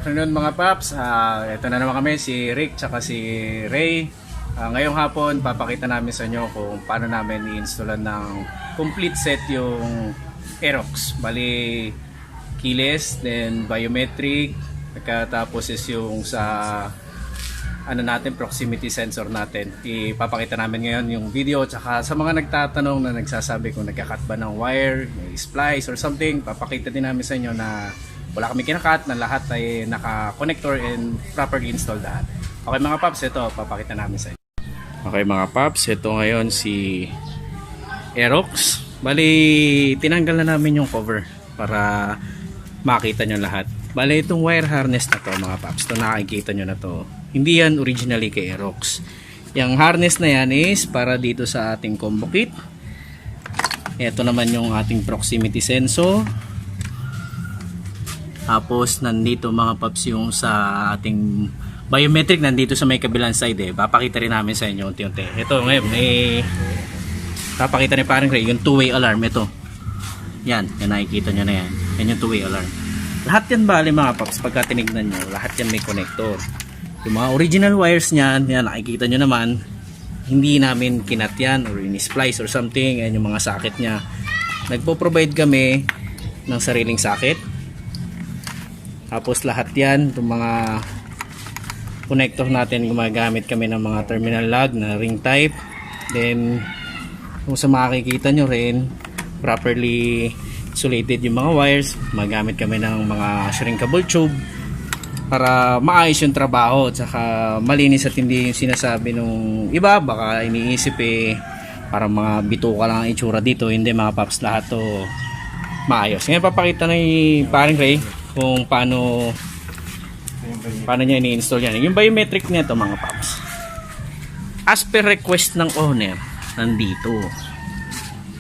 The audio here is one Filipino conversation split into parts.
Afternoon mga paps, ito na naman kami si Rick tsaka si Ray. Ngayong hapon papakita namin sa inyo kung paano namin i-installan ng complete set yung Aerox. Bali keyless, then biometric, tapos is yung sa natin, proximity sensor natin. Ipapakita namin ngayon yung video, tsaka sa mga nagtatanong na nagsasabi kung nagka-cut ba ng wire, may splice or something, papakita din namin sa inyo na wala kami kinakat, na lahat ay naka-connector and properly installed lahat. Okay mga paps, ito papakita namin sa inyo. Okay mga paps, ito ngayon si Aerox. Bali tinanggal na namin yung cover para makita nyo lahat. Bali itong wire harness na to mga paps, ito nakikita nyo na to, hindi yan originally kay Aerox. Yung harness na yan is para dito sa ating combo kit. Ito naman yung ating proximity sensor. Tapos nandito mga paps yung sa ating biometric, nandito sa may kabilang side Papakita rin namin sa inyo unti-unti. Ito ngayon papakita ni parang Ray yung two-way alarm. Ito yan nakikita nyo na yan. Yan yung two-way alarm. Lahat yan bali mga paps, pagka tinignan nyo, lahat yan may connector. Yung mga original wires nyan, yan nakikita nyo naman, hindi namin kinat yan or in-splice or something. Yan yung mga socket nya. Nagpo-provide kami ng sariling socket. Tapos lahat yan, itong mga connector natin, gumagamit kami ng mga terminal lug na ring type. Then kung sa makikita nyo rin, properly insulated yung mga wires. Magamit kami ng mga shrinkable tube para maayos yung trabaho at saka malinis at hindi yung sinasabi nung iba, baka iniisip para mga bituka lang ang itsura dito. Hindi mga paps, lahat to maayos. Ngayon papakita ni paring Ray kung paano niya ini-install yan. Yung biometric niya to mga paps, as per request ng owner, nandito.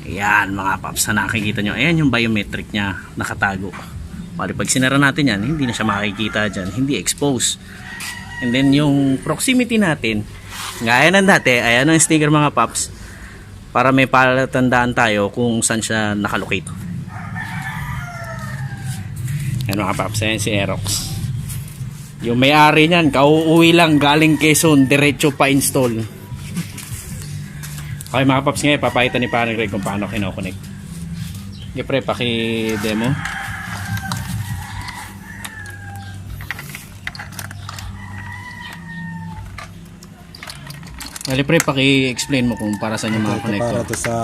Ayan mga paps, na nakikita nyo. Ayan yung biometric niya, nakatago. Bali pag sinara natin yan, hindi na siya makikita dyan, hindi expose. And then yung proximity natin, gaya ng dati, ayan ang sticker mga paps, para may palatandaan tayo kung saan siya nakalocate. Ayan mga paps, ayan si Aerox. Yung may-ari niyan, kauuwi lang galing Quezon, diretso pa install. Okay mga paps, ngayon papakita ni Paring Ray kung paano kinoconnect. Okay pre, paki-demo. Dali pre, paki-explain mo kung para saan yung mga connector. Para to sa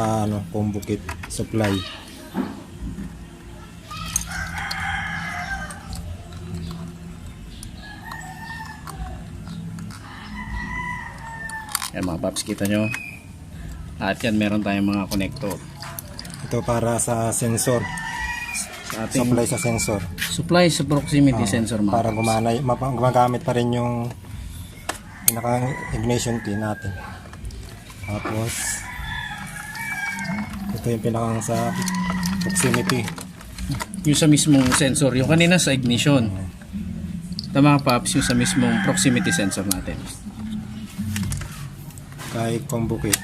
combo kit supply. Yan mga paps, kita nyo. At yan, meron tayong mga connector. Ito para sa sensor. Sa ating Supply sa sensor. supply sa proximity sensor mga para paps. gumagamit pa rin yung pinaka-ignition key natin. Tapos ito yung pinakang sa proximity. Yung sa mismong sensor, yung kanina sa ignition. Ito mga paps, yung sa mismong proximity sensor natin. Kay combo kit.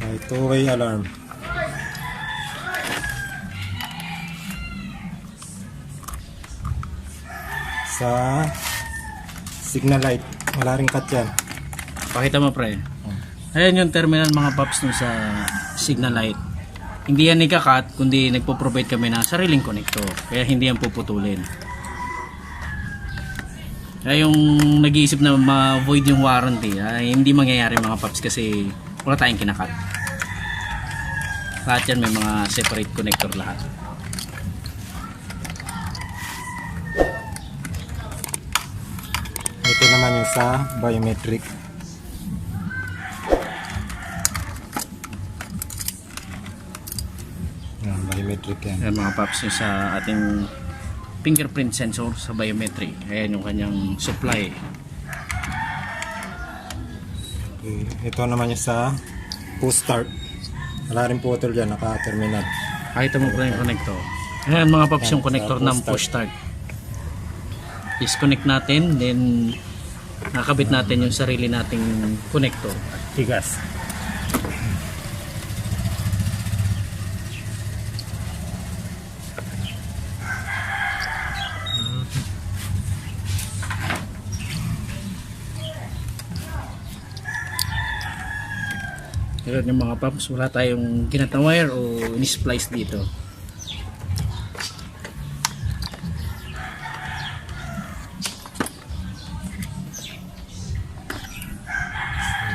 Kay two-way alarm. Sa signal light, wala ring cut yan. Pakita mo pre. Ayan yung terminal mga paps nung sa signal light. Hindi yan ika-cut, kundi nagpo-provide kami ng sariling connector. Kaya hindi yan puputulin. Kaya yung nag-iisip na ma-void yung warranty, hindi mangyayari mga paps kasi wala tayong kinakat. Lahat yan may mga separate connector lahat. Ito naman yung sa biometric. Yan, biometric yan. Ayan mga paps, yung sa ating fingerprint sensor sa biometric. Ayan yung kanyang supply. Okay. Ito naman yung sa push start. Wala rin putol dyan, naka-terminal. Pakita mo pa yung connector. Ayan mga paps, yung connector ng push start. Disconnect natin, then nakabit natin yung sarili nating connector. Tigas. Ayun yung mga paps, wala tayong ginat na wire o in-splice dito.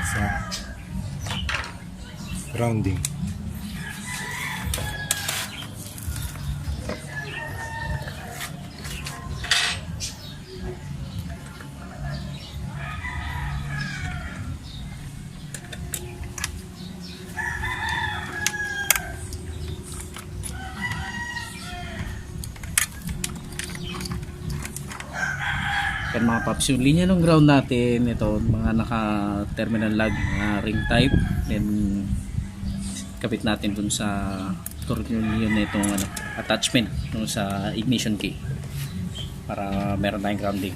Sa grounding. Yan mga paps, yung linya ng ground natin, ito mga naka terminal lag ring type, then kapit natin dun sa tornilyo na itong attachment dun sa ignition key para meron tayong grounding.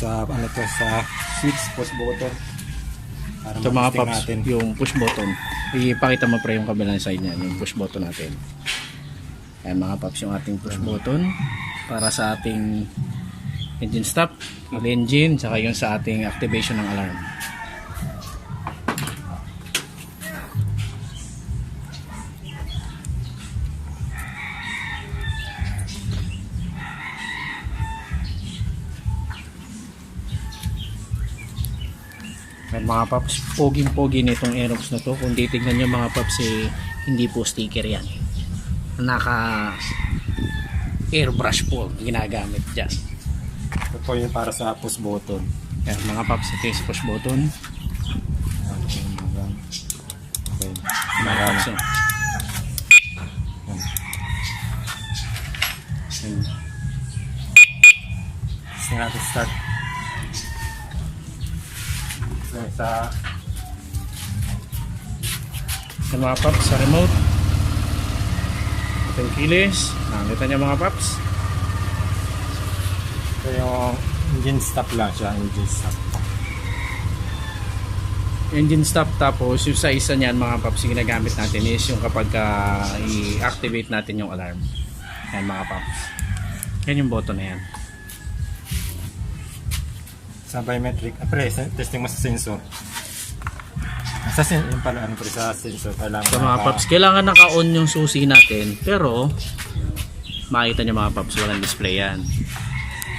Sa ano to, sa switch push button para Ito mga ma-testing paps, natin. yung push button. Ipakita mo pre yung kabilang side niya, yung push button natin. Ayan mga paps, yung ating push button para sa ating engine stop, engine, saka yung sa ating activation ng alarm. Ayan mga paps, poging-pogi nitong Aerox na to. Kung titignan nyo mga paps, hindi po sticker yan. Naka airbrush po ginagamit dyan. Ito po yung para sa push button. Ayan mga paps, ito yung push button. Okay. Mga paps, oh. Ayan. Gusto natin start. So, sa Ayan mga paps, sa remote. Ito yung keyless. Nakita nyo mga paps. ito yung engine stop lang siya, engine stop. Engine stop, tapos yung sa isa niyan mga paps, yung ginagamit natin is yung kapag i-activate natin yung alarm. Ayan mga paps. Yan yung button na yan. Sa biometric, testing mo sa sensor. Yung pala, ano pre, sa sensor, kailangan So mga paps, kailangan naka-on yung susi natin, pero makita nyo mga paps, walang display yan.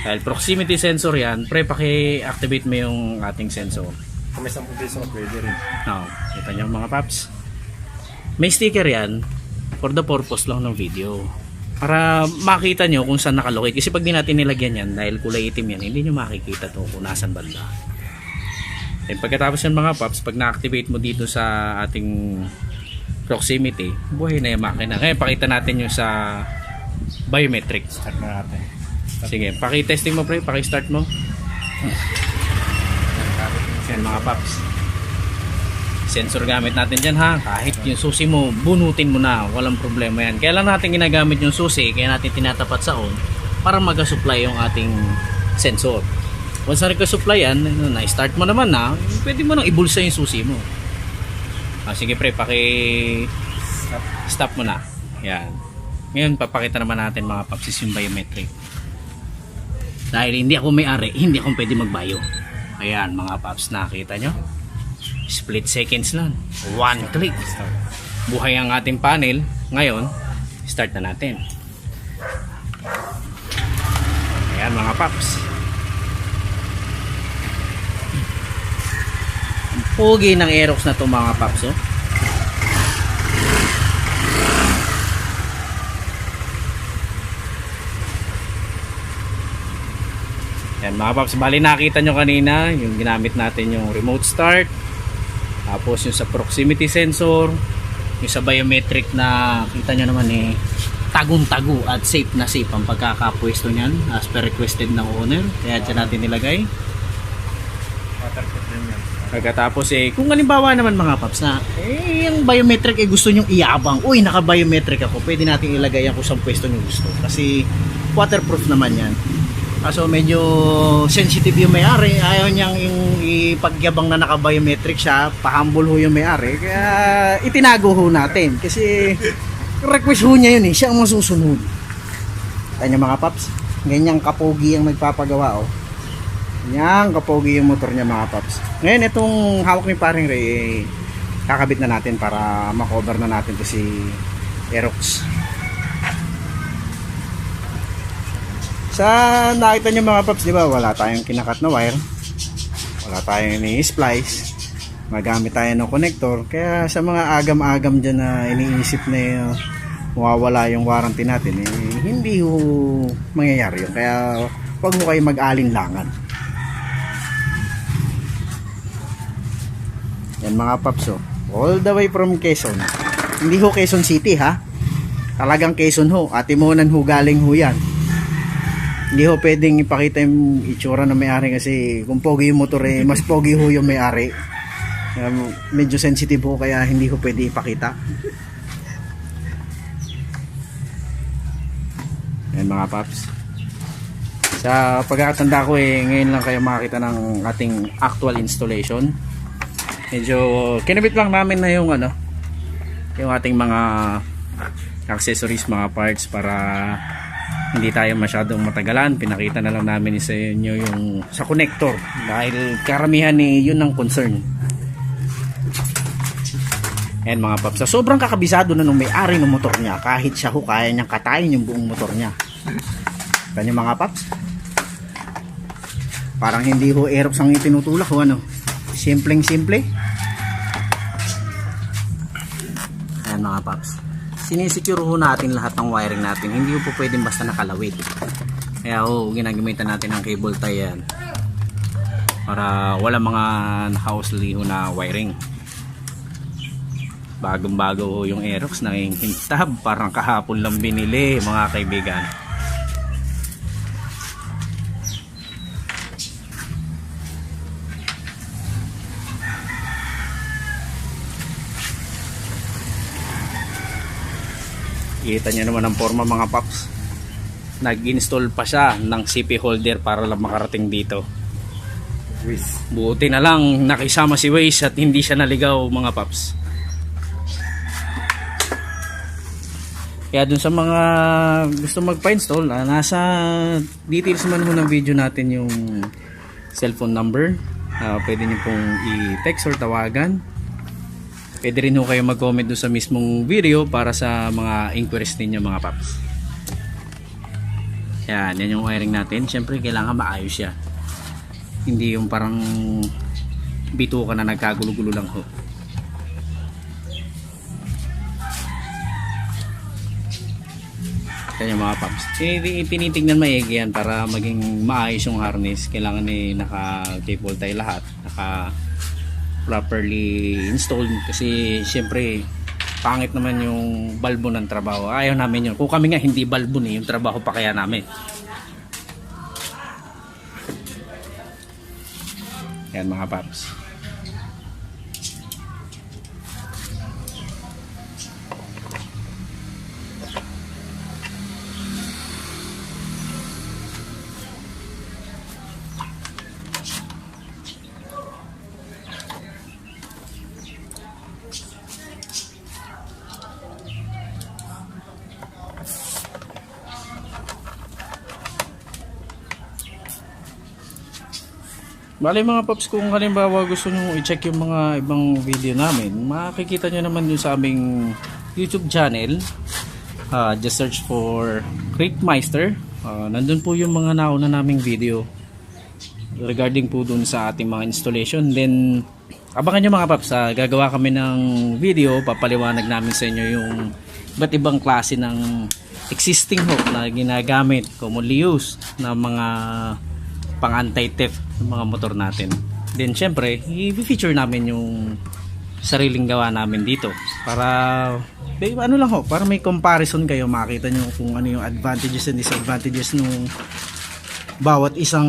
Dahil proximity sensor yan, pre, paki-activate mo yung ating sensor. Kung may 10 piso, pwede rin. Now, kita nyo mga paps. May sticker yan for the purpose lang ng video. Para makita nyo kung saan nakalocate. Kasi pag di natin nilagyan yan, dahil kulay itim yan, hindi nyo makikita to kung nasan banda. And pagkatapos yan mga paps, pag na-activate mo dito sa ating proximity, buhay na yung makina. Ngayon, pakita natin yung sa biometric. Start na natin. Sige, paki-testing mo pre, paki-start mo. Yan mga paps. Sensor gamit natin dyan ha. Kahit yung susi mo, bunutin mo na. Walang problema yan. Kaya lang natin ginagamit yung susi, kaya natin tinatapat sa on para mag-supply yung ating sensor. Once na nag-supply yan, na-start mo naman na, pwede mo nang ibulsa yung susi mo. Sige pre, stop mo na. Yan. Ngayon, papakita naman natin mga paps yung biometric. Dahil hindi ako may-ari, hindi ako pwede magbayo. Ayan mga paps, nakita nyo? Split seconds lang. One click. Buhay ang ating panel. Ngayon, start na natin. Ayan mga paps. Ang pogi ng Aerox na to mga paps. Oh. Ayan mga paps. Bali nakita nyo kanina yung ginamit natin yung remote start. Tapos yung sa proximity sensor, yung sa biometric na kita nyo naman tagong-tago at safe na safe ang pagkakapwesto nyan as per requested ng owner. Kaya dyan natin nilagay. Waterproof din yan. Pagkatapos kung halimbawa naman mga paps na yung biometric gusto nyong iabang, uy naka-biometric ako, pwede natin ilagay yan kung saan pwesto nyo gusto kasi waterproof naman yan. Kaso medyo sensitive yung may-ari, ayaw niyang ipagyabang na naka-biometric siya, pahambol ho yung may-ari, kaya itinago ho natin kasi request ho niya yun siya ang masusunod. Kanya mga paps, ganyang kapogi ang nagpapagawa yan, kapogi yung motor niya mga paps. Ngayon itong hawak ni paring Ray kakabit na natin para makover na natin to si Aerox. Sa nakita niyo mga paps, di ba, wala tayong kinakat na wire, wala tayong ni-splice, magamit tayo ng connector. Kaya sa mga agam-agam dyan na iniisip na mawawala yung warranty natin, hindi ho mangyayari yun. Kaya huwag mo kayo mag-alinlangan. Yan mga paps, all the way from Quezon. Hindi ho Quezon City ha, talagang Quezon ho, Atimonan ho galing ho yan. Hindi ho pwedeng ipakita yung itsura ng may-ari kasi kung pogi yung motor mas pogi ho yung may-ari. Medyo sensitive ho kaya hindi ho pwede ipakita. Yan mga paps. Sa pagkakatanda ko ngayon lang kayo makakita ng ating actual installation. Medyo kinabit lang namin na yung yung ating mga accessories, mga parts para hindi tayo masyadong matagalan. Pinakita na lang namin sa inyo yung sa connector dahil karamihan yun ang concern. And mga paps, sobrang kakabisado na nung may-ari ng motor niya, kahit siya kaya niyang katayin yung buong motor niya. Kanya mga paps, parang hindi ho Aerox ang itinutulak simpleng simple. Ayan mga paps, sinisecure ho natin lahat ng wiring natin, hindi po pwedeng basta nakalawit. Kaya ginagamitan natin ng cable tie yan para wala mga nakausli na wiring. Bagong bago yung Aerox, nangingintab, parang kahapon lang binili mga kaibigan. Kita nyo naman ang forma mga paps, nag-install pa siya ng CP holder para lang makarating dito. Buti na lang nakisama si Waze at hindi siya naligaw mga paps. Kaya dun sa mga gusto magpa-install, nasa details man ho ng video natin yung cellphone number. Pwede nyo pong i-text or tawagan. Pwede rin ho kayo mag-comment doon sa mismong video para sa mga inquiries ninyo mga paps. Yan yung wiring natin. Siyempre kailangan maayos siya. Hindi yung parang bituka na nagkagulo-gulo lang ho. Yan yung mga paps. Tinitignan maigi yan para maging maayos yung harness. Kailangan naka-cable tie lahat. Properly installed kasi syempre pangit naman yung balbo ng trabaho. Ayaw namin yun. Kung kami nga hindi balbo yung trabaho pa kaya namin. Yan mga paps. Bale mga paps, kung halimbawa gusto nyo i-check yung mga ibang video namin, makikita nyo naman yun sa aming YouTube channel. Just search for Rickmeister. Nandun po yung mga nauna naming video regarding po dun sa ating mga installation. Then abangan nyo mga paps, gagawa kami ng video, papaliwanag namin sa inyo yung iba't ibang klase ng existing hook na ginagamit, commonly used na mga pang anti-theft ng mga motor natin. Then syempre i-feature namin yung sariling gawa namin dito para ano lang ho, para may comparison kayo, makita nyo kung ano yung advantages and disadvantages bawat isang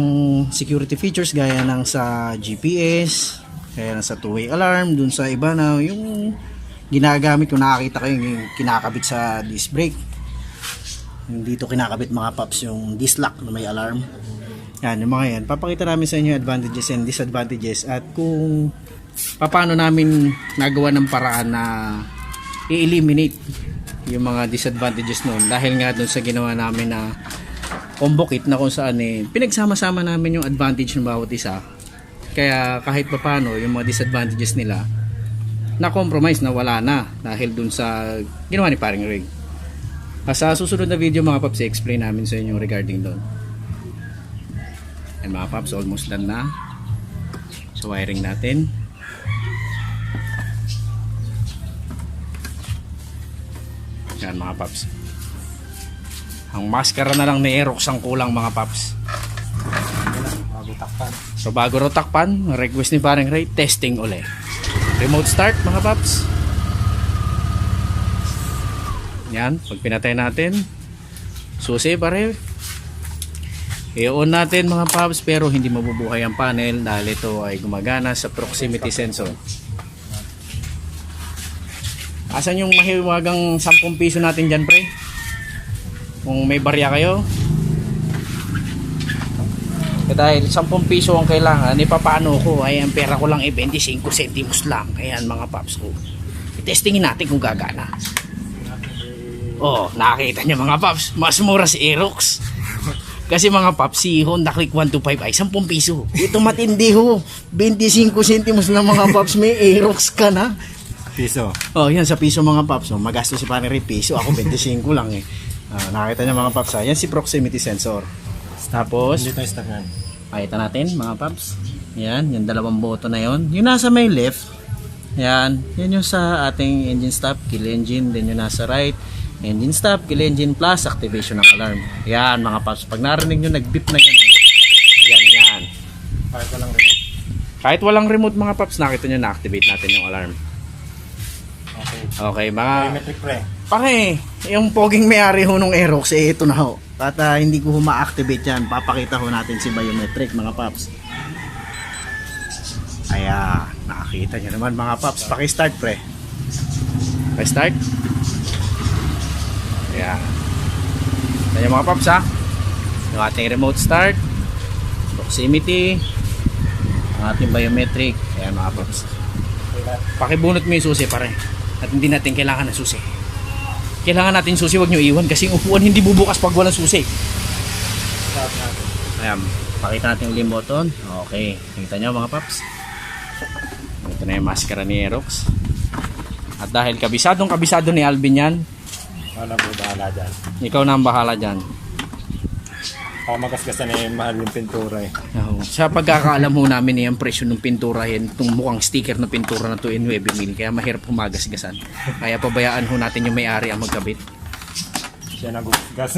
security features gaya ng sa GPS, gaya ng sa two-way alarm, dun sa iba na yung ginagamit ko, nakakita ko yung kinakabit sa disc brake. Yung dito kinakabit mga paps yung disc lock na may alarm. Yan, yung mga yan. Papakita namin sa inyo advantages and disadvantages at kung paano namin nagawa ng paraan na i-eliminate yung mga disadvantages noon dahil nga doon sa ginawa namin na combo kit na kung saan pinagsama-sama namin yung advantage ng bawat isa, kaya kahit paano yung mga disadvantages nila na compromise na wala na dahil doon sa ginawa ni paring Rig. Sa susunod na video mga paps, i-explain namin sa inyo regarding doon. And mga paps, almost done na sa wiring natin. Yan mga paps, ang maskara na lang ni Aerox ang kulang mga paps. Bago takpan. So bago raw takpan, request ni paring Ray, testing uli. Remote start mga paps. Yan, pag pinatay natin, susi pare, i-on natin mga paps, pero hindi mabubuhay ang panel dahil ito ay gumagana sa proximity sensor. Asan yung mahiwagang 10 piso natin dyan pre? Kung may barya kayo. Dahil 10 piso ang kailangan, ipapano ko, ay ang pera ko lang 25 centimos lang. Ayan mga paps ko. I-testingin natin kung gagana. Oh, nakita nyo mga paps, mas mura si Aerox. Kasi mga paps, si Honda Click 125 ay 10 piso. Ito matindi ho, 25 centimos lang mga paps, may Aerox ka na. Piso. Oh, yan sa piso mga paps. Oh, magastos si paring Ray piso, ako 25 lang eh. Nakita niyo mga paps, yan si proximity sensor. Tapos, Hindi tayo stuck yan. pakita natin mga paps. Yan, yung dalawang boto na yon. Yung nasa may left, yan yung sa ating engine stop, kill engine. Then yung nasa right, engine stop, kill engine plus activation ng alarm. Yan mga paps, pag narinig nyo nag-beep na ganun, yan. Kahit walang remote. Kahit walang remote mga paps, nakita nyo na-activate natin yung alarm. Okay, mga Biometric pre. pare, yung poging may-ari ho nung Aerox, ito na ho. At hindi ko ho ma-activate yan, papakita ho natin si biometric mga paps. Kaya, nakakita nyo naman mga paps. Paki-start pre. Paki-start. Ayan. Ayan mga paps ha. Yung ating remote start, proximity, ang ating biometric. Ayan mga paps. Pakibunot mo yung susi pare. At hindi natin kailangan ng susi. Kailangan natin susi, wag nyo iwan kasi yung upuan hindi bubukas pag walang susi. Ayan, pakita natin yung limb button. Okay, nakita nyo mga paps. Ito na yung maskara ni Aerox. At dahil kabisado ni Alvin yan, Wala po bahala dyan. ikaw na ang bahala dyan. Magasgasan na yung mahal yung pintura eh. Sa pagkakaalam ho namin yung presyo ng pintura yan, itong mukhang sticker na pintura na to in 9 mil, kaya mahirap humagasgasan. Kaya pabayaan ho natin yung may-ari ang magkabit. Siya nagugas.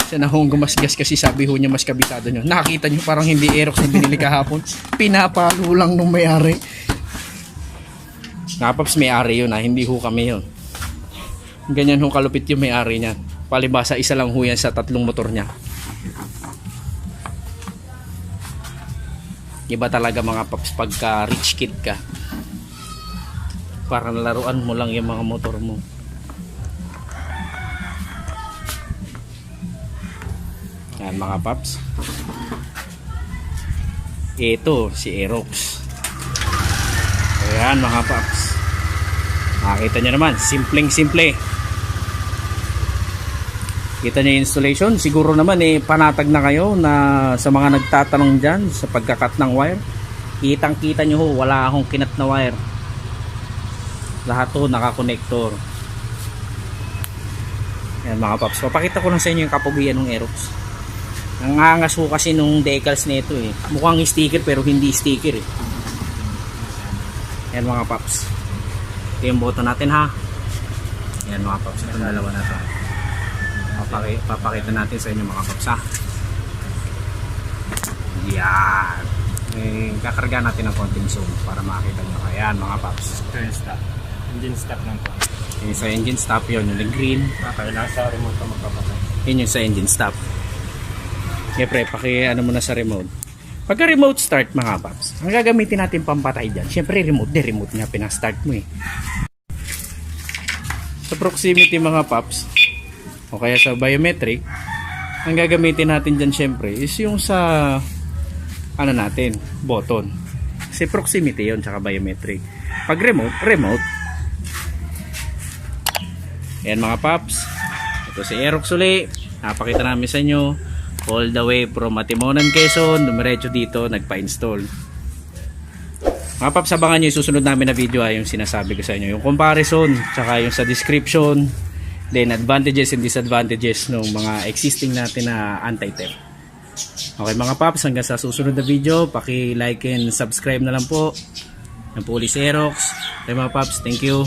Siya na hong gumasgas kasi sabi ho niya mas kabisado nyo. Nakita nyo parang hindi Aerox na binili kahapon. Pinapalo lang nung may-ari. Napaps may-ari yun ha, hindi ho kami yun. Ganyan ho kalupit yung may-ari niya. Palibasa isa lang ho yan sa 3 motor niya. Iba talaga mga paps pagka rich kid ka. Para laruan mo lang yung mga motor mo. Yan mga paps. Ito si Aerox. Ayan mga paps. Nakita nyo naman, simpleng-simple. Kita nyo yung installation. Siguro naman panatag na kayo na sa mga nagtatanong dyan sa pagkakat ng wire. Kitang kita nyo ho, wala akong kinat na wire. Lahat to nakakonektor. Yan mga paps, papakita ko lang sa inyo yung kapugian ng Aerox. Ang angas ho kasi nung decals nito mukhang sticker pero hindi sticker Yan mga paps, ito yung boto natin ha. Yan mga paps, itong dalawa na to. Papakita natin sa inyo mga paps ha. Yan, kakarga natin ng konting zoom para makita nyo. Ayan mga paps, Ito yung stop. Engine stop lang po. yung sa engine stop yun, yung green. Kailangan sa remote ka magpapatay. Yun yung sa engine stop. Siyempre, ano mo na sa remote. Pagka remote start mga paps, ang gagamitin natin pampatay dyan, siyempre remote nga pinastart mo eh. Sa proximity mga paps, o kaya sa biometric, ang gagamitin natin dyan siyempre is yung sa natin, button. Kasi proximity yon tsaka biometric. Pag remote. Ayan mga paps, ito si Aerox uli. Napakita namin sa inyo all the way from Matimonan, Quezon, dumiretso dito, nagpa-install. Mga paps, abangan nyo yung susunod namin na video, yung sinasabi ko sa inyo, yung comparison, tsaka yung sa description, then advantages and disadvantages ng mga existing natin na anti-theft. Okay mga paps, hanggang sa susunod na video, paki-like and subscribe na lang po. Yan po ulit si Aerox. Okay mga paps, thank you.